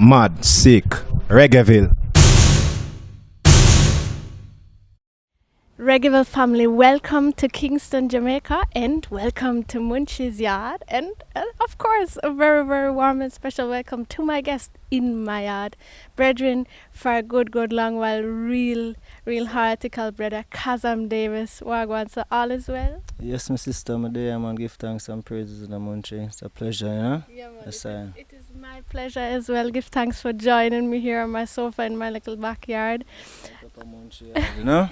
Mad, Sick, Reggaeville. Reggaeville family, welcome to Kingston, Jamaica, and welcome to Munchy's Yaad, and of course, a very, very warm and special welcome to my guest in my yard, brethren, for a good long while, real heartical brother, Kazam Davis. Wagwan, so all is well? Yes, my sister, my dear man, give thanks and praises in the Munchy. It's a pleasure, you know? Yeah, man, Yes, it is my pleasure as well. Give thanks for joining me here on my sofa in my little backyard. You know?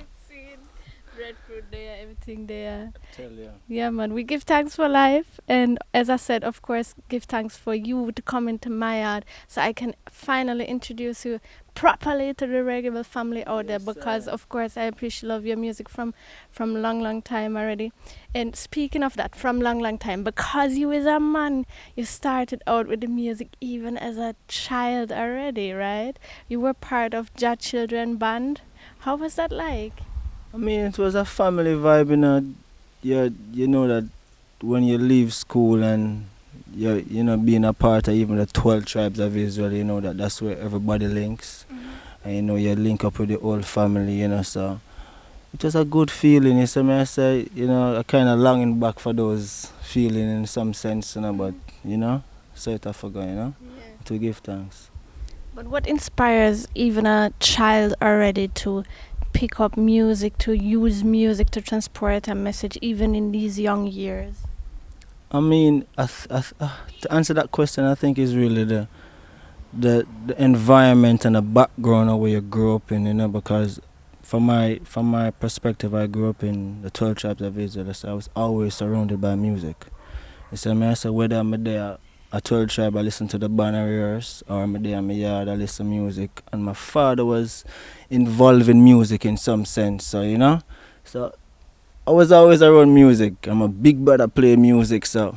Breadfruit there, everything there. Tell you. Yeah, man, we give thanks for life, and as I said, of course, give thanks for you to come into my yard so I can finally introduce you properly to the Reggaeville family out there, because of course I appreciate love your music from long time already. And speaking of that, from long time, because you as a man, you started out with the music even as a child already, right? You were part of Jah Children band. How was that like? I mean, it was a family vibe, you know. You know that when you leave school and you know, being a part of even the 12 tribes of Israel, you know that's where everybody links. And you know, you link up with the whole family, you know, so it was a good feeling. You see me, I say, you know, I kind of longing back for those feelings in some sense, you know, but, you know, so it I forgot, you know, to give thanks. But what inspires even a child already to pick up music, to use music to transport a message even in these young years? I mean, to answer that question, I think is really the environment and the background of where you grew up in, you know, because from my perspective, I grew up in the 12 tribes of Israel, so I was always surrounded by music. You see me, I say whether I'm there a 12 tribe, I listen to the barriers, or I'm there in my yard, I listen to music. And my father was involved in music in some sense, so you know. So I was always around music. I'm a big brother play music, so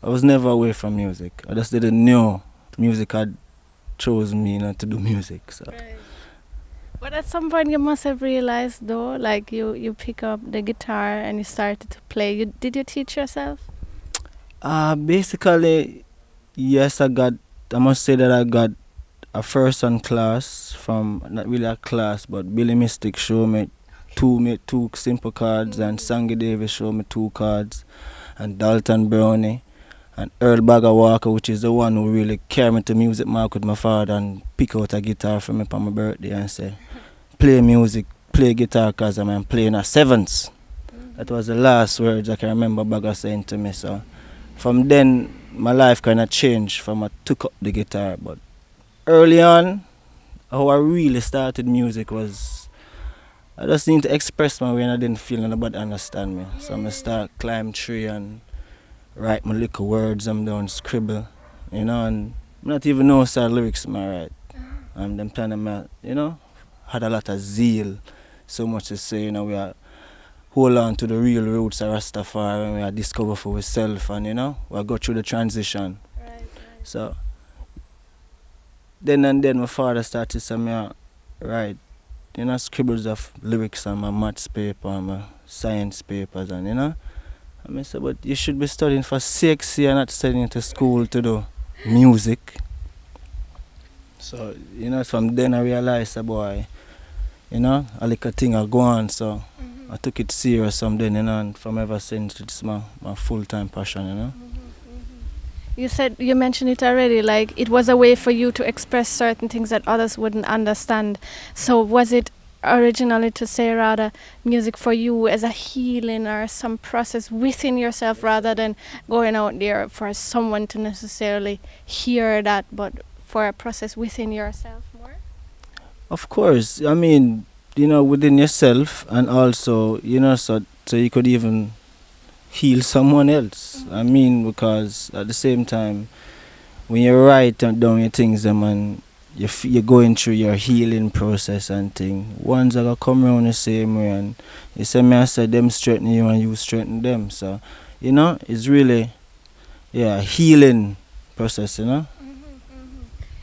I was never away from music. I just didn't know music had chose me, you know, to do music. So. Right. But at some point you must have realized though, like you pick up the guitar and you started to play. Did you teach yourself? Basically, yes, I must say that I got a first on class from, not really a class, but Billy Mystic showed me two simple cards, and Sangy Davis showed me 2 cards, and Dalton Brownie, and Earl Bagger Walker, which is the one who really carried me to music mark with my father and pick out a guitar for me for my birthday and say, play music, play guitar, Kazam, and play in a 7s. That was the last words I can remember Bagger saying to me. So from then, my life kind of changed from I took up the guitar. But early on, how I really started music was, I just need to express my way and I didn't feel nobody understand me. So I start climb tree and write my little words, I'm down scribble, you know, and I not even know sad lyrics I write. And them time I, you know, had a lot of zeal, so much to say, you know, we are hold on to the real roots of Rastafari and we are discover for ourselves, and you know, we go through the transition. Right. So then and then my father started to say me write, you know, scribbles of lyrics on my maths paper and my science papers, and you know. And I said, but you should be studying for 6 years, not studying to school to do music. So, you know, from then I realized, boy, you know, a little thing I go on, so I took it serious from then, you know, and from ever since it's my full-time passion, you know. You mentioned it already, like it was a way for you to express certain things that others wouldn't understand. So was it originally, to say rather, music for you as a healing or some process within yourself rather than going out there for someone to necessarily hear that, but for a process within yourself more? Of course, I mean, you know, within yourself, and also, you know, so you could even heal someone else. I mean, because at the same time, when you write down your things, and you're going through your healing process and thing, ones are gonna come around the same way, and you say me, I said them strengthen you and you strengthen them. So, you know, it's really, a healing process, you know.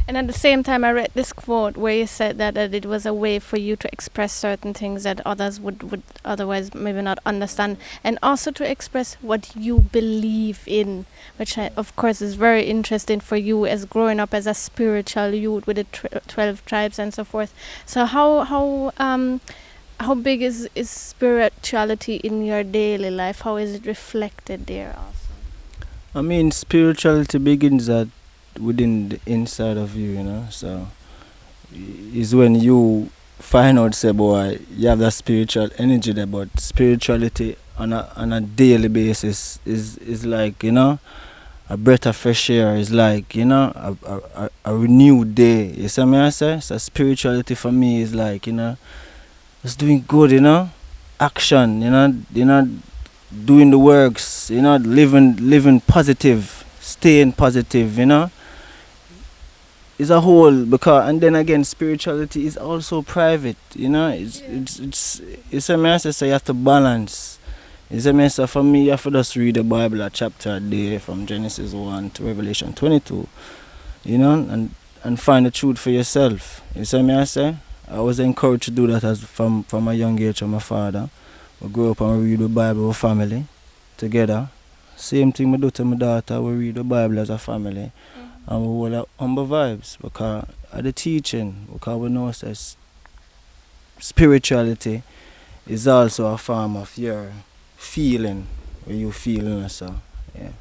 And at the same time, I read this quote where you said that it was a way for you to express certain things that others would otherwise maybe not understand, and also to express what you believe in, which of course is very interesting for you as growing up as a spiritual youth with the 12 tribes and so forth. So how big is spirituality in your daily life? How is it reflected there also? I mean, spirituality begins at within the inside of you, you know. So is when you find out, say, boy, you have that spiritual energy there. But spirituality on a daily basis is like, you know, a breath of fresh air. Is like, you know, a renewed day. You see me I say? So spirituality for me is like, you know, just doing good, you know, action, you know, doing the works, you know, living positive, staying positive, you know. Is a whole, because, and then again, spirituality is also private, you know. It's a message, so you have to balance. It's a message for me. You have to just read the Bible a chapter a day from Genesis 1 to Revelation 22, you know, and find the truth for yourself. You see me I say? I was encouraged to do that as from a young age from my father. We grew up and we read the Bible with family together. Same thing we do to my daughter. We read the Bible as a family. And we hold up humble vibes because of the teaching, because we know that spirituality is also a form of your feeling, where you feeling so, yeah.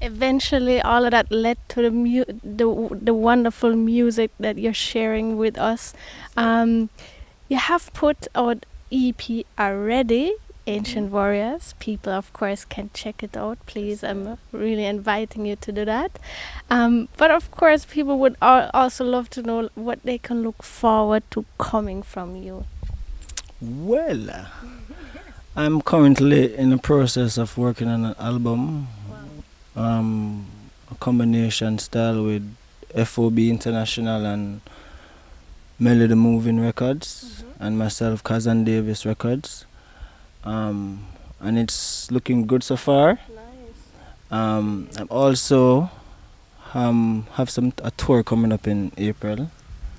Eventually, all of that led to the wonderful music that you're sharing with us. You have put out EP already, Ancient Warriors. People, of course, can check it out. Please, I'm really inviting you to do that. But of course, people would also love to know what they can look forward to coming from you. Well, I'm currently in the process of working on an album. A combination style with FOB International and Melody Moving Records, and myself, Kazam Davis Records. And it's looking good so far. Nice. I'm also have a tour coming up in April.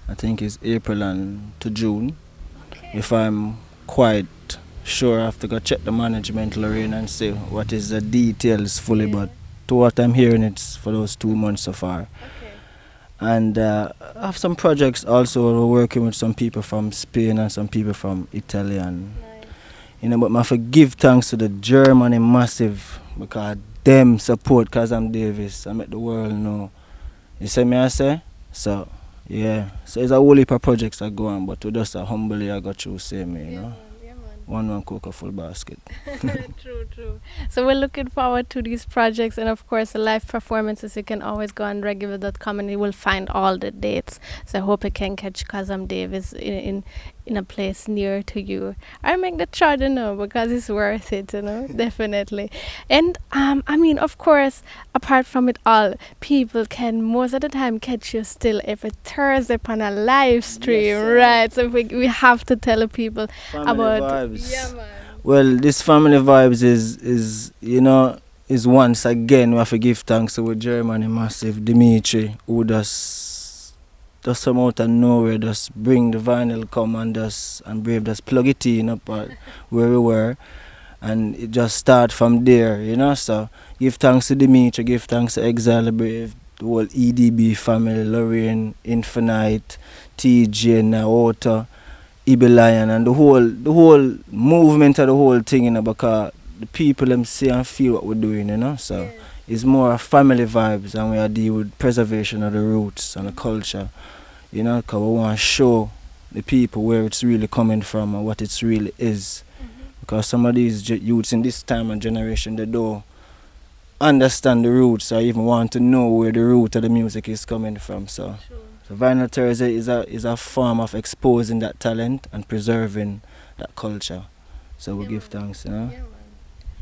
I think it's April and to June. Okay. If I'm quite sure, I have to go check the management, Lorraine, and see what is the details fully. But to what I'm hearing, it's for those 2 months so far. Okay. And I have some projects also. We're working with some people from Spain and some people from Italy. And, Nice. you know, but I have to give thanks to the Germany massive, because them support Kazam Davis. I make the world know. You see me I say? So, yeah. So it's a whole heap of projects that go on, but we just humbly I got you say me, you know. One cook a full basket. True. So we're looking forward to these projects, and of course the live performances. You can always go on Reggaeville.com and you will find all the dates. So I hope you can catch Kazam Davis in a place near to you. I make the try to know, because it's worth it, you know, definitely. And I mean, of course, apart from it all, people can most of the time catch you still every Thursday on a live stream, Yes, right? So we have to tell the people Family about vibes. Yeah, man. Well, this family vibes is you know, is once again we have to give thanks to Germany massive Dimitri, who just come out of nowhere, just bring the vinyl come and Brave just plug it in up where we were, and it just start from there, you know. So give thanks to Dimitri, give thanks to Exile Brave, the whole EDB family, Lorraine, Infinite, TJ, Naota, Ibe Lion, and the whole movement of the whole thing, you know, because the people them see and feel what we're doing, you know. So it's more a family vibes, and we are deal with preservation of the roots and the culture, you know, because we want to show the people where it's really coming from and what it really is. Because some of these youths in this time and generation, they don't understand the roots or even want to know where the root of the music is coming from. So Vinyl Thursday is a form of exposing that talent and preserving that culture. So we give thanks, you know.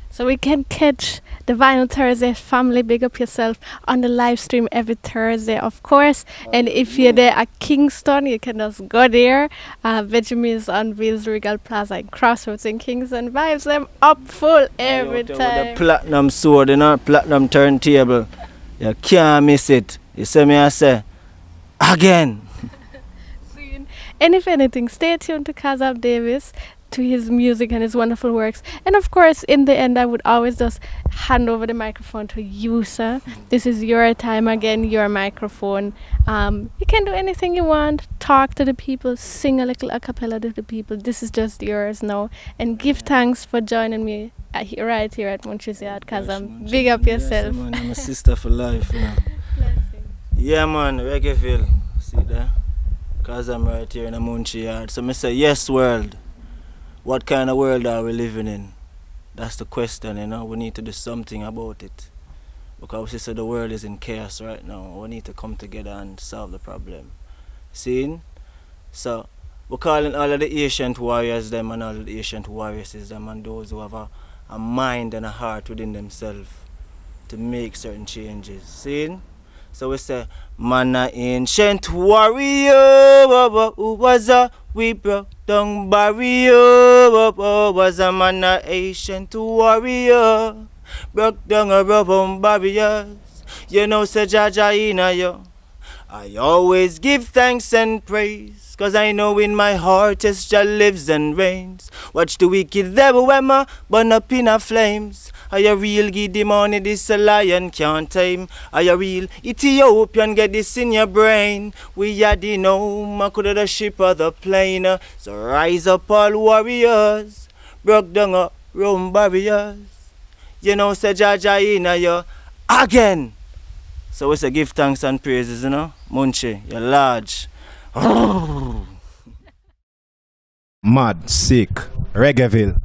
So we can catch the Vinyl Thursday family, big up yourself, on the live stream every Thursday, of course. And if you're there at Kingston, you can just go there. Benjamin's on Ville's Regal Plaza in Crossroads in Kingston. Vibes them up full every time. With the platinum sword, you know, platinum turntable. You can't miss it. You see me I say? again. Soon. And if anything, stay tuned to Kazam Davis, to his music and his wonderful works. And of course, in the end, I would always just hand over the microphone to you, sir. This is your time again, your microphone. You can do anything you want, talk to the people, sing a little a cappella to the people. This is just yours now. And give thanks for joining me right here at Munchy's Yaad, Kazam. Big up yourself. Yes, man, I'm a sister for life. You know. Yeah, man, Reggaeville. See there? Kazam right here in a Munchy Yaad. So me say, yes, world. What kind of world are we living in? That's the question, you know. We need to do something about it. Because we say the world is in chaos right now. We need to come together and solve the problem. See? So, we're calling all of the ancient warriors them and all of the ancient warriors them and those who have a mind and a heart within themselves to make certain changes. See? So we say, man a ancient warrior, who was a we broke down barrier, was a man a ancient warrior, broke down a rubber barriers. You know, say Jaja inna yo. I always give thanks and praise, cause I know in my heart yes Jah lives and reigns. Watch the wicked devil wema burn up in a flames. Are you real give the money this a lion can't tame? Are you real Ethiopian get this in your brain? We are the gnome, I could have the ship or the plane. So rise up all warriors, broke down a Rome barriers. You know say Jaja inna yo again. So we say give thanks and praises, you know. Munchy, you're large. Mad, sick, Reggaeville.